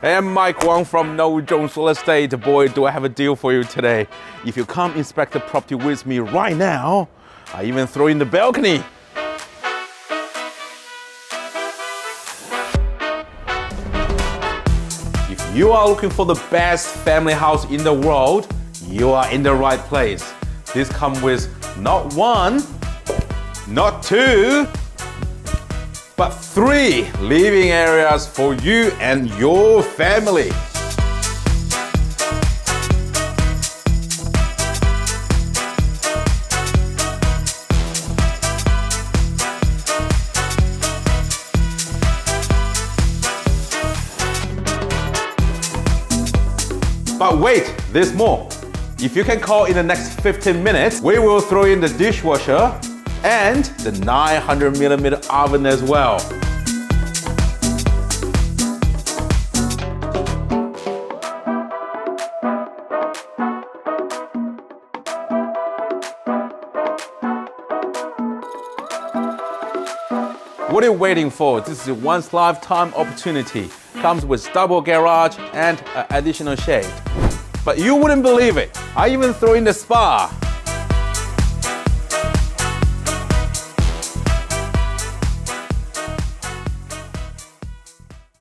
Hey, I'm Mike Wang from No Jones Real Estate. Boy, do I have a deal for you today. If you come inspect the property with me right now, I even throw in the balcony. If you are looking for the best family house in the world, you are in the right place. This comes with not one, not two, but 3 living areas for you and your family. But wait, there's more. If you can call in the next 15 minutes, we will throw in the dishwasher and the 900mm oven as well. What are you waiting for? This is a once lifetime opportunity. Comes with double garage and an additional shade. But you wouldn't believe it. I even throw in the spa.